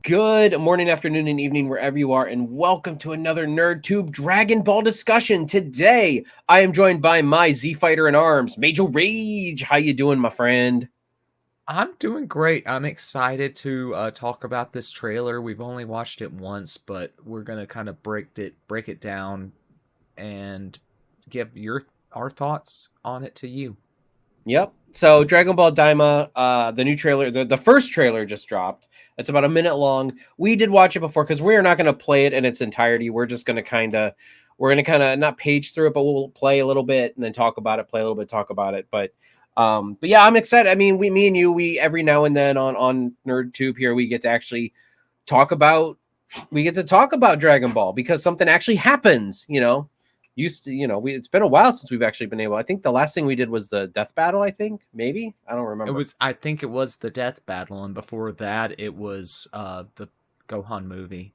Good morning, afternoon, and evening, wherever you are, and welcome to another NerdTube Dragon Ball discussion. Today, I am joined by my Z Fighter in Arms, MageORage. How you doing, my friend? I'm doing great. I'm excited to talk about this trailer. We've only watched it once, but we're gonna kind of break it down, and give your our thoughts on it to you. Yep. So, Dragon Ball Daima, the new trailer, the first trailer just dropped. It's about a minute long. We did watch it before because we are not going to play it in its entirety. We're going to kind of not page through it, but we'll play a little bit and then talk about it. Play a little bit, talk about it. But yeah, I'm excited. I mean, me and you, we every now and then on NerdTube here, we get to actually talk about talk about Dragon Ball because something actually happens. Used to, it's been a while since we've actually been able. I think the last thing we did was the death battle. I think maybe I don't remember. I think it was the Death Battle, and before that, it was the Gohan movie.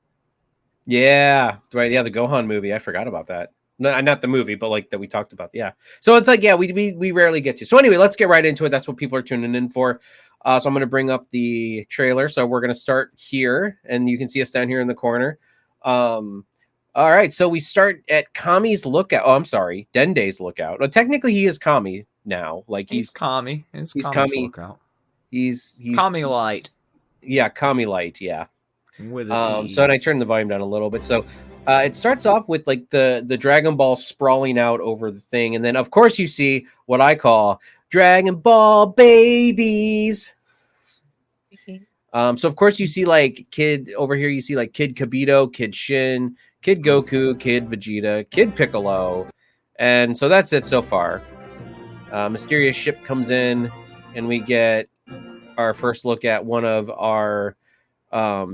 Yeah, right. Yeah, the Gohan movie. I forgot about that. No, not the movie, but like that we talked about. Yeah. So it's like, yeah, we rarely get to. So anyway, let's get right into it. That's what people are tuning in for. So I'm going to bring up the trailer. So we're going to start here, and you can see us down here in the corner. All right. So we start at Kami's lookout. Oh, I'm sorry, Dende's lookout. Well, technically, he is Kami now. Like He's Kami. It's he's Kami's Kami. lookout. He's Kami Light yeah, Kami Light. Yeah. with a So and T. I turned the volume down a little bit. So it starts off with like the Dragon Ball sprawling out over the thing, and then of course you see what I call Dragon Ball babies. So of course you see like Kid over here. You see like Kid Kabito, Kid Shin, Kid Goku, Kid Vegeta, Kid Piccolo, and so that's it so far. Mysterious ship comes in, and we get our first look at one of our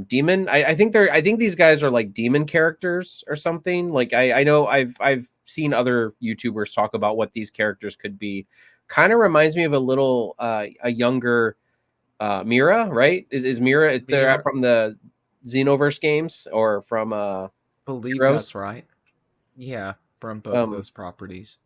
demon. I think these guys are like demon characters or something. Like I know I've seen other YouTubers talk about what these characters could be. Kind of reminds me of a little a younger Mira, right? Is Mira they're Mira, from the Xenoverse games or from believe Heroes? that's right. Yeah, from both Um those properties.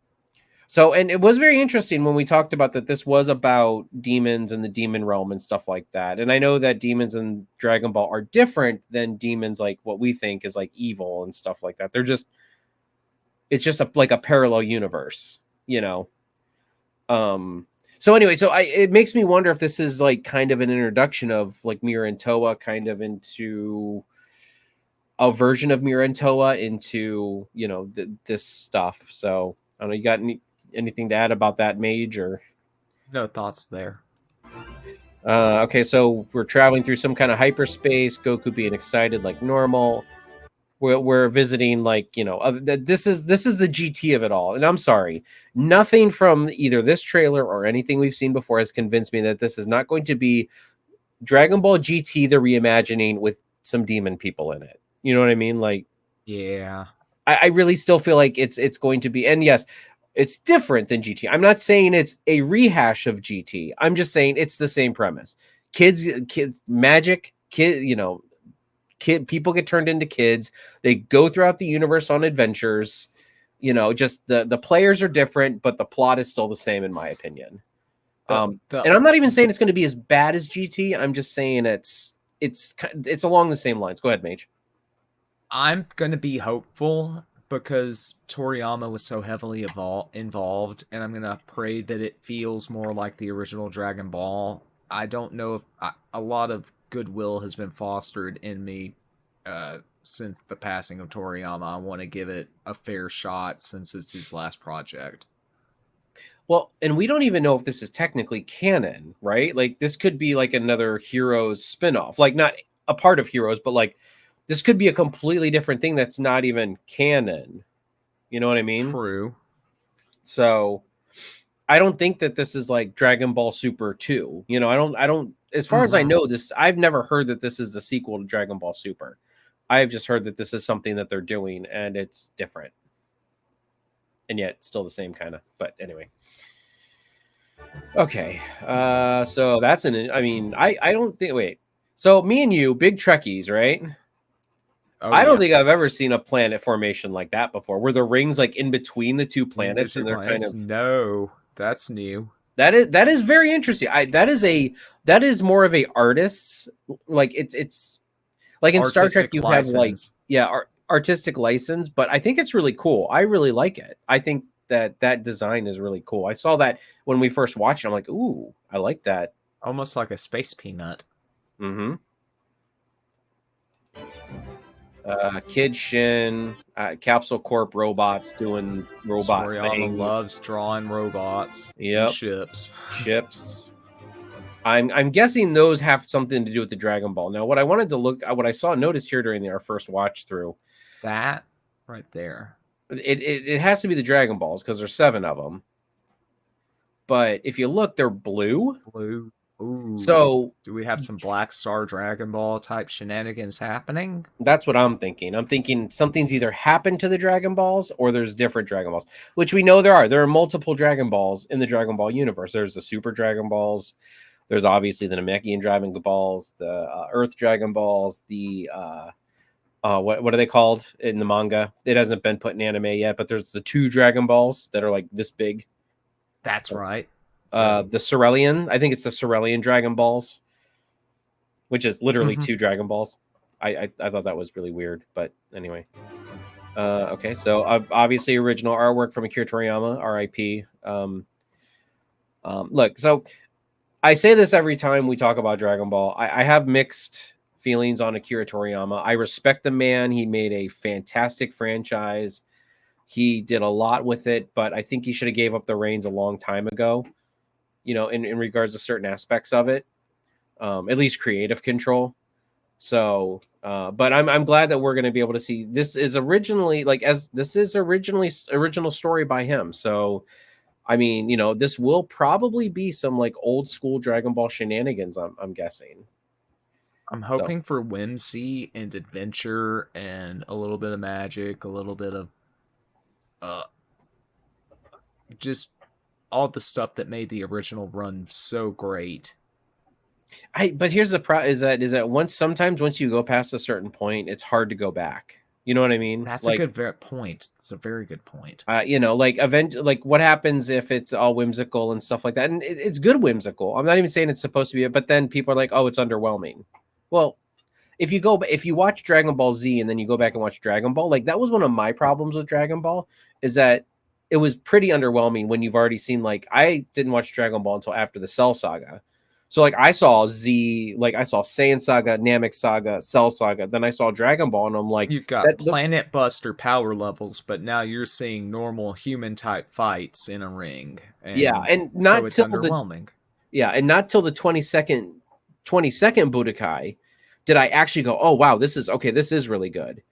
So, and it was very interesting when we talked about that this was about demons and the demon realm and stuff like that. And I know that demons in Dragon Ball are different than demons like what we think is like evil and stuff like that. It's just like a parallel universe, you know. So anyway, it makes me wonder if this is like kind of an introduction of like Mira and Toa kind of into a version of Mira and Toa into, this stuff. So, I don't know, you got anything to add about that, Mage? Or No thoughts there. okay, so we're traveling through some kind of hyperspace. Goku being excited like normal. We're visiting like this is the GT of it all. And I'm sorry, nothing from either this trailer or anything we've seen before has convinced me that this is not going to be Dragon Ball GT the reimagining with some demon people in it. You know what I mean? Like Yeah. I really still feel like it's going to be, and yes, it's different than GT. I'm not saying it's a rehash of GT. I'm just saying it's the same premise. Kids, magic, kid people get turned into kids. They go throughout the universe on adventures. Just the players are different, but the plot is still the same, in my opinion. The the And I'm not even saying it's going to be as bad as GT. I'm just saying it's along the same lines. Go ahead, Mage. I'm gonna be hopeful because Toriyama was so heavily involved, and I'm gonna pray that it feels more like the original Dragon Ball. I don't know if a lot of goodwill has been fostered in me since the passing of Toriyama. I want to give it a fair shot since it's his last project. Well, and we don't even know if this is technically canon, right? Like this could be like another Heroes spinoff, like not a part of Heroes, but like this could be a completely different thing that's not even canon. You know what I mean? True. So I don't think that this is like Dragon Ball Super 2. I don't as far as I Hmm. know this, I've never heard that this is the sequel to Dragon Ball Super. I've just heard that this is something that they're doing and it's different. And yet still the same kind of. But anyway. Okay. So that's I don't think wait. So me and you, big Trekkies, right? Oh I don't yeah. think I've ever seen a planet formation like that before, where the rings like in between the two In the planets, two and they're kind planets? of No, that's new. that is very interesting. That is more of a artist's like it's Like in Star Trek, artistic you have like license. artistic license, but I think it's really cool. I really like it. I think that design is really cool. I saw that when we first watched it. I'm like, ooh, I like that. Almost like a space peanut. Mm-hmm. Kid Shin, Capsule Corp robots doing robot Toriyama things. loves drawing robots and Yep. ships. Ships. I'm guessing those have something to do with the Dragon Ball. Now, what I wanted to what I saw noticed here during our first watch through, That right there. it has to be the Dragon Balls because there's 7 of them. But if you look, they're blue. Blue. Ooh. So do we have some Black Star Dragon Ball type shenanigans happening? that's what I'm thinking. I'm thinking something's either happened to the Dragon Balls or there's different Dragon Balls, which we know there are. There are multiple Dragon Balls in the Dragon Ball universe. There's the Super Dragon Balls. There's obviously the Namekian Dragon Balls, the Earth Dragon Balls, the what are they called in the manga? It hasn't been put in anime yet, but there's the 2 Dragon Balls that are like this big. That's right. The Cerulean, I think it's the Cerulean Dragon Balls, which is literally 2 Dragon Balls. I thought that was really weird, but anyway. Okay, so obviously original artwork from Akira Toriyama, R.I.P. Look, so I say this every time we talk about Dragon Ball. I have mixed feelings on Akira Toriyama. I respect the man. He made a fantastic franchise. He did a lot with it, but I think he should have gave up the reins a long time ago, you know, in regards to certain aspects of it, at least creative control. So, but I'm glad that we're going to be able to see this is originally original story by him. So, I mean, you know, this will probably be some like old school Dragon Ball shenanigans. I'm guessing. I'm hoping for whimsy and adventure and a little bit of magic, a little bit of just all the stuff that made the original run so great. But here's the is that sometimes once you go past a certain point, it's hard to go back. You know what I mean? That's like, a good point. It's a very good point. You know, like like what happens if it's all whimsical and stuff like that? And it's good whimsical. I'm not even saying it's supposed to be, but then people are like, oh, it's underwhelming. Well, if you watch Dragon Ball Z and then you go back and watch Dragon Ball, like that was one of my problems with Dragon Ball, is that it was pretty underwhelming when you've already seen, like, I didn't watch Dragon Ball until after the Cell Saga. So like I saw Saiyan Saga, Namek Saga, Cell Saga, then I saw Dragon Ball, and I'm like, you've got Planet Buster power levels, but now you're seeing normal human type fights in a ring. And not so it's underwhelming. And not till the 22nd Budokai did I actually go, oh wow, this is really good.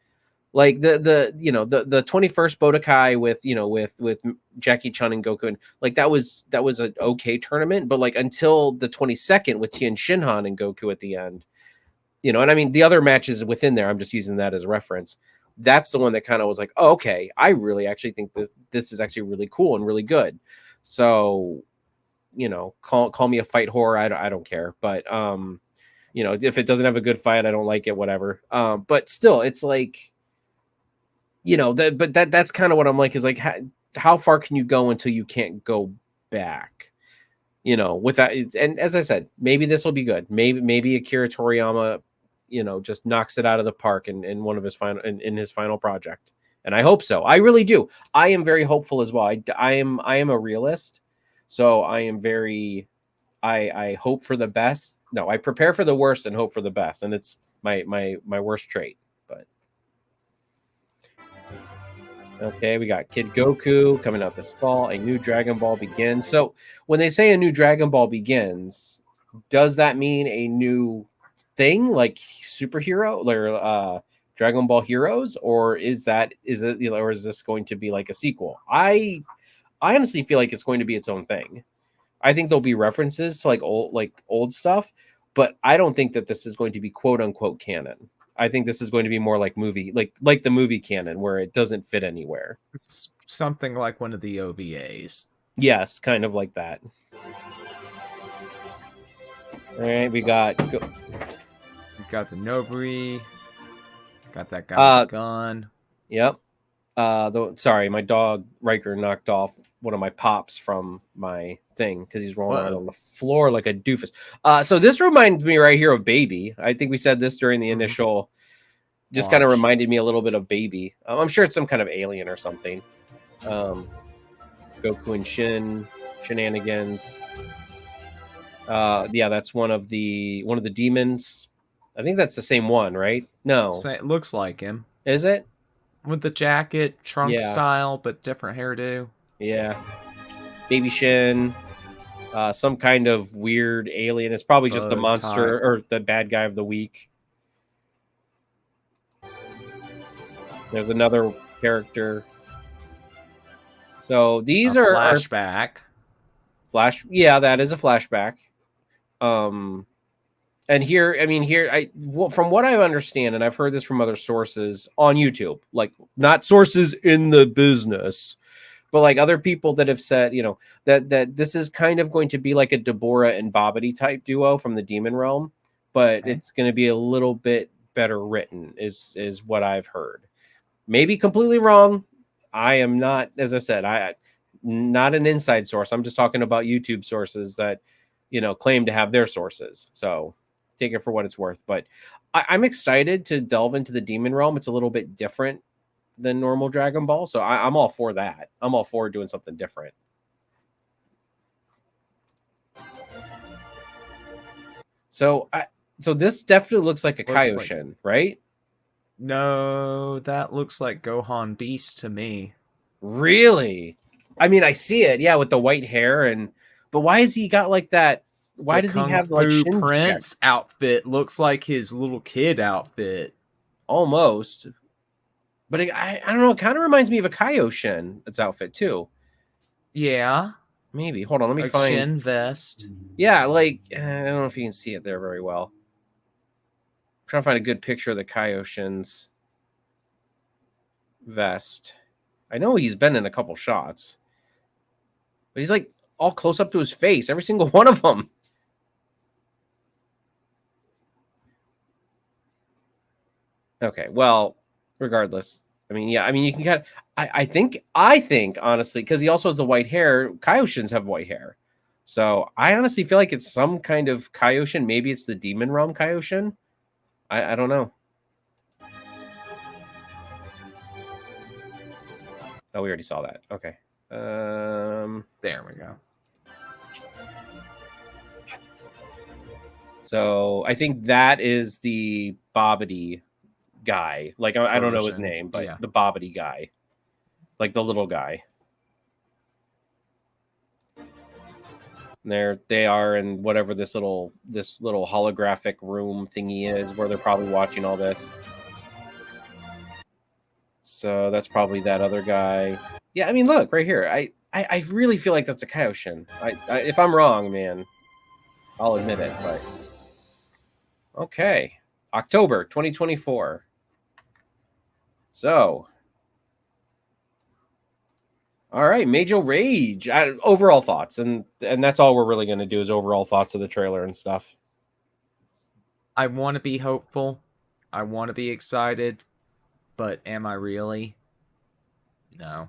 Like the 21st Budokai with Jackie Chun and Goku, and like that was an okay tournament, but like until the 22nd with Tien Shinhan and Goku at the end, you know, and I mean the other matches within there, I'm just using that as reference. That's the one that kind of was like, oh, okay, I really actually think this is actually really cool and really good. So, you know, call me a fight horror, I don't care, but you know, if it doesn't have a good fight, I don't like it, whatever. But still, it's like, you know, that's kind of what I'm like, is like, how far can you go until you can't go back? You know, with that, and as I said, maybe this will be good. Maybe Akira Toriyama, you know, just knocks it out of the park in one of his in his final project, and I hope so. I really do. I am very hopeful as well. I am a realist, so I am very. I hope for the best. No, I prepare for the worst and hope for the best, and it's my worst trait. But okay, we got Kid Goku coming out this fall. A new Dragon Ball begins. So when they say a new Dragon Ball begins, does that mean a new thing like superhero or Dragon Ball Heroes, or is it, you know, or is this going to be like a sequel? I honestly feel like it's going to be its own thing. I think there'll be references to like old stuff, but I don't think that this is going to be quote unquote canon. I think this is going to be more like movie, like the movie canon, where it doesn't fit anywhere. It's something like one of the OVAs. Yes, kind of like that. All right, we got the Nobri, got that guy with the gun. Yep. Sorry, my dog Riker knocked off one of my pops from my thing because he's rolling around on the floor like a doofus. So this reminds me right here of Baby. I think we said this during the initial Just kind of watch. reminded me a little bit of Baby. I'm sure it's some kind of alien or something. Goku and shenanigans. Yeah, that's one of the demons. I think that's the same one, right? No, It looks like him is it? with the jacket, trunk Yeah, style, but different hairdo. yeah. Baby Shin. Some kind of weird alien. It's probably just the Bug monster type. or the bad guy of the week. There's another character. So these A are flashback. flash. Yeah, that is a flashback. And here, I mean, from what I understand, and I've heard this from other sources on YouTube, like not sources in the business, but like other people that have said, that this is kind of going to be like a Deborah and Bobbity type duo from the Demon Realm, but Okay. it's going to be a little bit better written, is what I've heard. Maybe completely wrong. I am not, as I said, I not an inside source. I'm just talking about YouTube sources that claim to have their sources. So take it for what it's worth. But I'm excited to delve into the Demon Realm. It's a little bit different than normal Dragon Ball, so I'm all for that. I'm all for doing something different. So this definitely looks like a Kaioshin, right? No, that looks like Gohan Beast to me. Really? I mean, I see it, yeah, with the white hair but why has he got like that? Why does he Kung have like Fu shin check? Prince outfit looks like his little kid outfit. Almost. But I don't know, it kind of reminds me of a Kaioshin, its outfit too. Yeah. Maybe. Hold on, let me Like find. shin vest. Yeah, like I don't know if you can see it there very well. I'm trying to find a good picture of the Kaioshin's vest. I know he's been in a couple shots, but he's like all close up to his face, every single one of them. Okay, well, regardless, I mean, yeah, I mean, you can kind of, I think, honestly, because he also has the white hair. Kaioshins have white hair, so I honestly feel like it's some kind of Kaioshin. Maybe it's the Demon Realm Kaioshin. I don't know. Oh, we already saw that. Okay. There we go. So I think that is the Bobbity guy. Like I don't know his Version, name, but yeah. the Bobbity guy, like the little guy. And there they are in whatever this little holographic room thingy is, where they're probably watching all this. So that's probably that other guy. Yeah, I mean, look right here. I really feel like that's a Kaioshin. If I'm wrong, man, I'll admit it. But okay, October 2024. So, all right, MageORage. Overall thoughts, and that's all we're really going to do is overall thoughts of the trailer and stuff. I want to be hopeful. I want to be excited, but am I really? No.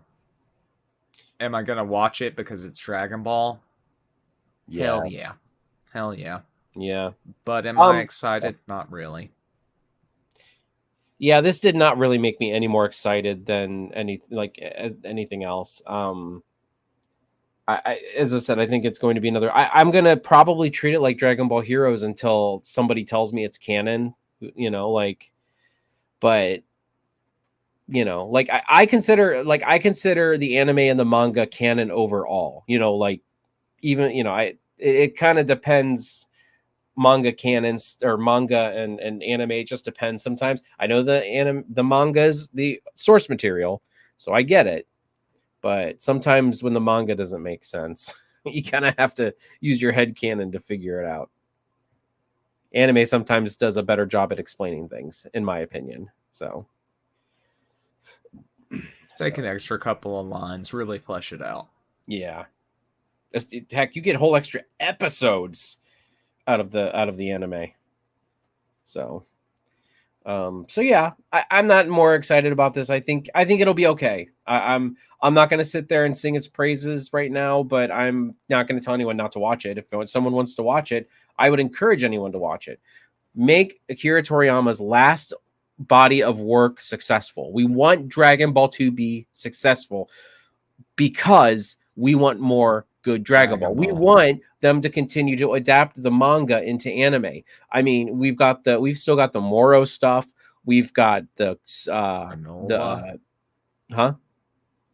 Am I gonna watch it because it's Dragon Ball? Yes. Hell yeah. Hell yeah. Yeah. But am I excited? Not really. Yeah, this did not really make me any more excited than anything else. As I said, I think it's going to be another. I'm gonna probably treat it like Dragon Ball Heroes until somebody tells me it's canon. But I consider the anime and the manga canon overall. Even it kind of depends. Manga canons or manga and anime, it just depends sometimes. I know the manga is the source material, so I get it. But sometimes when the manga doesn't make sense, you kind of have to use your head canon to figure it out. Anime sometimes does a better job at explaining things, in my opinion. So Take an extra couple of lines, really flesh it out. Yeah. Heck, you get whole extra episodes out of the anime. So yeah, I'm not more excited about this. I think it'll be okay. I'm not going to sit there and sing its praises right now, but I'm not going to tell anyone not to watch it. If someone wants to watch it, I would encourage anyone to watch it. Make Akira Toriyama's last body of work successful. We want Dragon Ball to be successful because we want more good Dragon Ball. We want them to continue to adapt the manga into anime. I mean, we've still got the Moro stuff. We've got the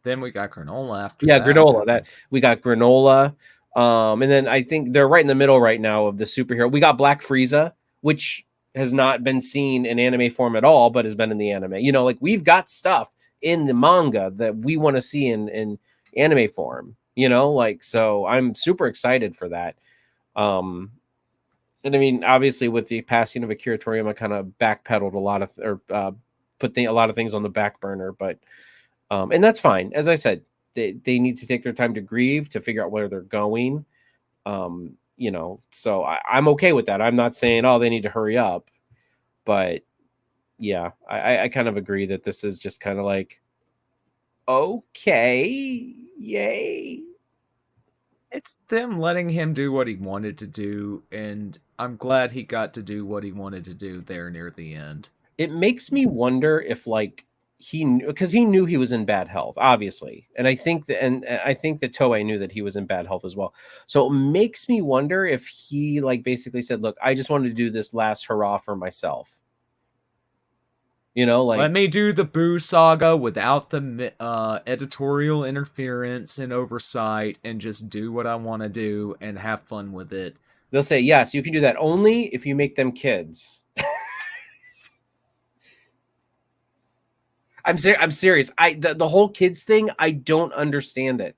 Then we got Granola after yeah, that. Granola. That we got Granola. And then I think they're right in the middle right now of the superhero. We got Black Frieza, which has not been seen in anime form at all, but has been in the anime. You know, like we've got stuff in the manga that we want to see in anime form. You know, like so I'm super excited for that. And I mean, obviously, with the passing of Akira Toriyama, kind of backpedaled a lot of put a lot of things on the back burner, but and that's fine. As I said, they need to take their time to grieve, to figure out where they're going. You know, so I'm okay with that. I'm not saying, oh, they need to hurry up, but yeah, I kind of agree that this is just kind of like, okay, yay. It's them letting him do what he wanted to do, and I'm glad he got to do what he wanted to do there near the end. It makes me wonder if like because he knew he was in bad health, obviously, and I think that Toei knew that he was in bad health as well. So it makes me wonder if he like basically said, "Look, I just wanted to do this last hurrah for myself." You know, like let me do the Boo Saga without the editorial interference and oversight, and just do what I want to do and have fun with it. They'll say, "Yes, you can do that only if you make them kids." I'm serious. The whole kids thing, I don't understand it.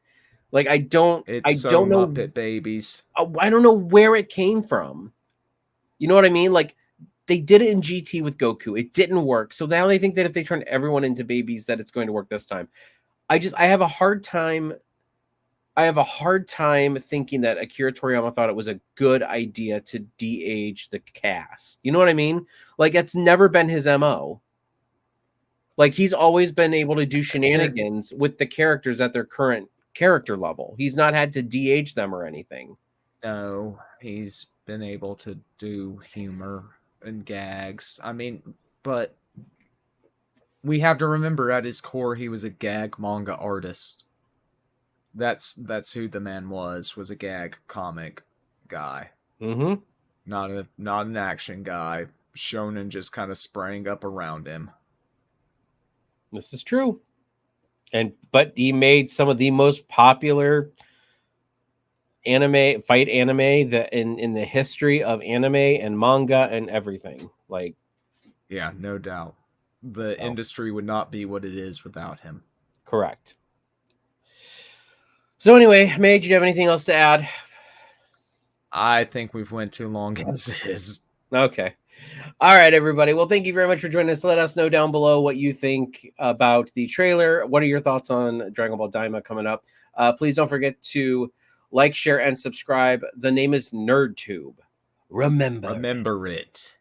Like I don't know Muppet babies. I don't know where it came from. You know what I mean? Like they did it in GT with Goku. It didn't work. So now they think that if they turn everyone into babies that it's going to work this time. I have a hard time thinking that Akira Toriyama thought it was a good idea to de-age the cast. You know what I mean? Like it's never been his MO. Like he's always been able to do shenanigans with the characters at their current character level. He's not had to de-age them or anything. No, he's been able to do humor and gags. I mean, but we have to remember at his core he was a gag manga artist. That's who the man was a gag comic guy. Mm-hmm. Not an action guy. Shonen just kind of sprang up around him. This is true. But he made some of the most popular fight anime that in the history of anime and manga and everything. Like, yeah, no doubt. The industry would not be what it is without him. Correct. So anyway, Mage, do you have anything else to add? I think we've went too long as is. Okay. All right, everybody. Well, thank you very much for joining us. Let us know down below what you think about the trailer. What are your thoughts on Dragon Ball Daima coming up? Please don't forget to like, share, and subscribe. The name is NerdTube. Remember it.